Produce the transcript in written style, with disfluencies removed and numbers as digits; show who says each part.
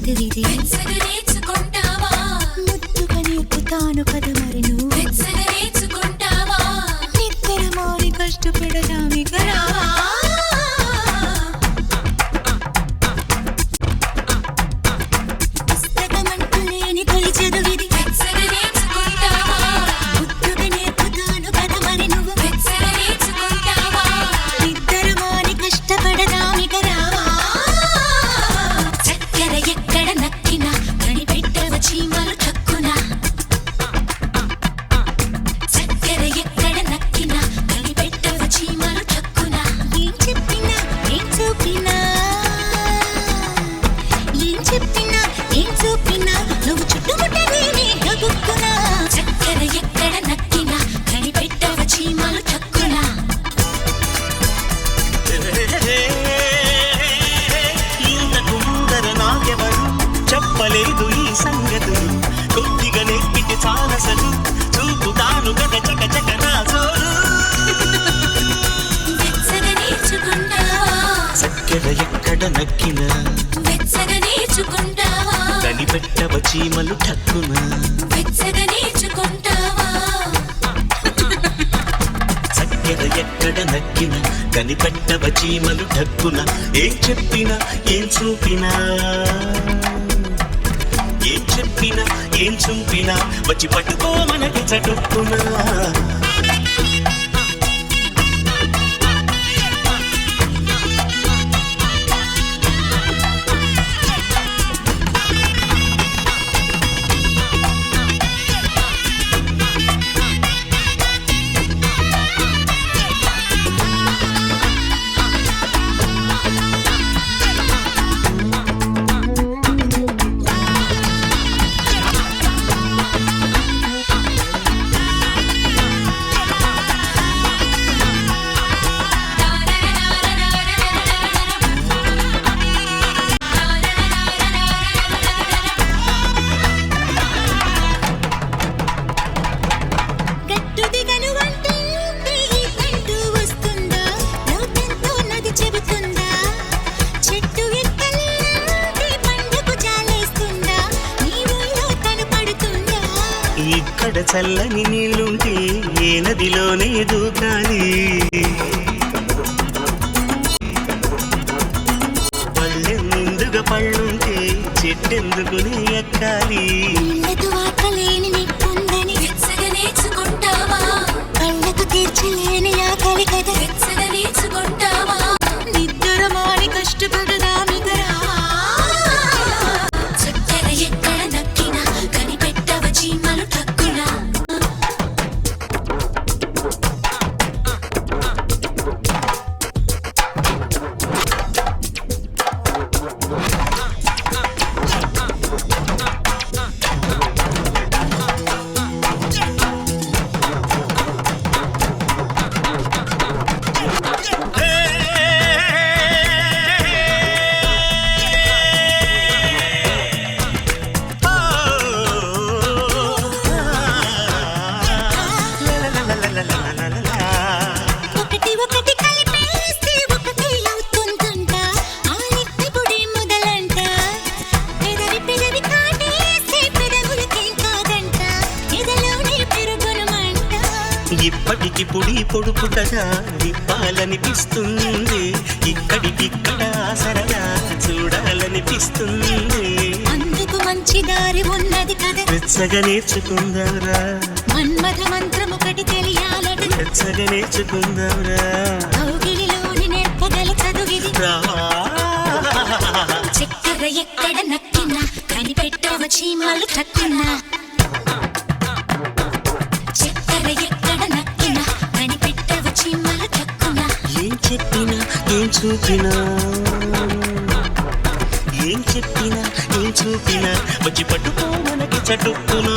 Speaker 1: చదివిది
Speaker 2: నేర్చుకుంటావా
Speaker 1: ముద్దుగా నేర్పుతాను కదా మరి నువ్వు
Speaker 2: నేర్చుకుంటావా
Speaker 1: నిద్ర మారి కష్టపడదామి కదా పుస్తకమంటూ లేని తొలి చదివిది
Speaker 2: నేర్చుకుంటావా
Speaker 1: ముద్దుగా నేర్పుతాను కదా మరి నువ్వు
Speaker 2: నేర్చుకుంటావా
Speaker 1: నిద్ర మారి కష్టపడదామి కదా
Speaker 2: చక్కెర ఎక్కడ నక్కినా కనిపెట్టవ చీమలు చక్కున చక్కెర ఎక్కడ నక్కినా కనిపెట్టవ చీమలు చక్కున
Speaker 1: ఏం చెప్పినా ఏం చూపినా ఏం చెప్పినా ఏం చూపినా నువ్వు చుట్టుముట్టలేని గబుక్కునా
Speaker 2: చక్కెర ఎక్కడ నక్కినా కనిపెట్టవ చీమలు చక్కున
Speaker 3: ఇంతకు ముందర నాకెవరు చెప్పలేదు ఈ సంగతులు కొద్దిగా నెప్పిటి చాలసలు చూపుతాను గద చక చక నా జోరు
Speaker 2: వెచ్చగా నేర్చుకుంటావా
Speaker 3: చక్కెర ఎక్కడ నక్కినా
Speaker 2: వెచ్చగా నేర్చుకుంటావా
Speaker 3: కనిపెట్టవ చీమలు ఠక్కున
Speaker 2: వెచ్చగా నేర్చుకుంటావా
Speaker 3: చక్కెర ఎక్కడ నక్కినా కనిపెట్టవ చీమలు ఠక్కున ఏం చెప్పినా ఏం చూపినా ఏం చెప్పినా ఏం చూపినా వచ్చి పట్టుకో మనకి చటుక్కునా
Speaker 1: గట్టు దిగను అంటే ఈ పండు వస్తుందా లోకంతో నది చెబుతుందా చెట్టు ఎక్కలేంటి పండుకు జాలేస్తుందా నీ ఊళ్ళో కనపడుతుందా
Speaker 3: ఇక్కడ చల్లని నీళ్ళుంటే ఏ నదిలోనే దూకాలి పళ్ళె ముందుగా పళ్ళుంటే చెట్టెందుకుని ఎక్కాలి
Speaker 1: ఇళ్ళకు వాకలేని నిప్పుందని
Speaker 2: వెచ్చగా నేర్చుకుంటావా
Speaker 1: కళ్ళకు తీర్చలేని ఆకలి కదా
Speaker 2: వెచ్చగా నేర్చుకుంటావా
Speaker 1: నిద్ర మాని కష్టపడదామిగరా
Speaker 2: చక్కెర ఎక్కడ నక్కినా కనిపెట్టవ చీమలు టక్కున
Speaker 1: ఒకటి ఒకటి కలిపేస్తే ఒకటి అవుతుందంట ఆ లిప్పి పొడి మొదలంట పెదవి పెదవి కాటేస్తే పెదవులకేం కాదంట ఎదలోనే పెరుగునమంట
Speaker 3: ఇప్పటికి పుడి పొడుపు కదా విప్పాలనిపిస్తుంది ఇక్కడికిక్కడ సరదా చూడాలనిపిస్తుంది
Speaker 1: అందుకు మంచి దారి ఉన్నది కదా
Speaker 3: వెచ్చగా నేర్చుకుందారా
Speaker 1: మన్మథ మంత్రం ఒకటి తెలియాలట
Speaker 3: వెచ్చగా నేర్చుకుందారా
Speaker 1: కౌగిలిలోని నేర్పగల చదువిది
Speaker 3: రావా
Speaker 1: చక్కెర ఎక్కడ నక్కినా కనిపెట్టవ చీమలు టక్కునా చక్కెర ఎక్కడ నక్కినా కనిపెట్టవ చీమలు టక్కునా
Speaker 3: ఏం చెప్పినా ఏం చూపినా ఏం చెప్పినా ఏం చూపినా వచ్చి పట్టుకో మనకి చటుక్కునా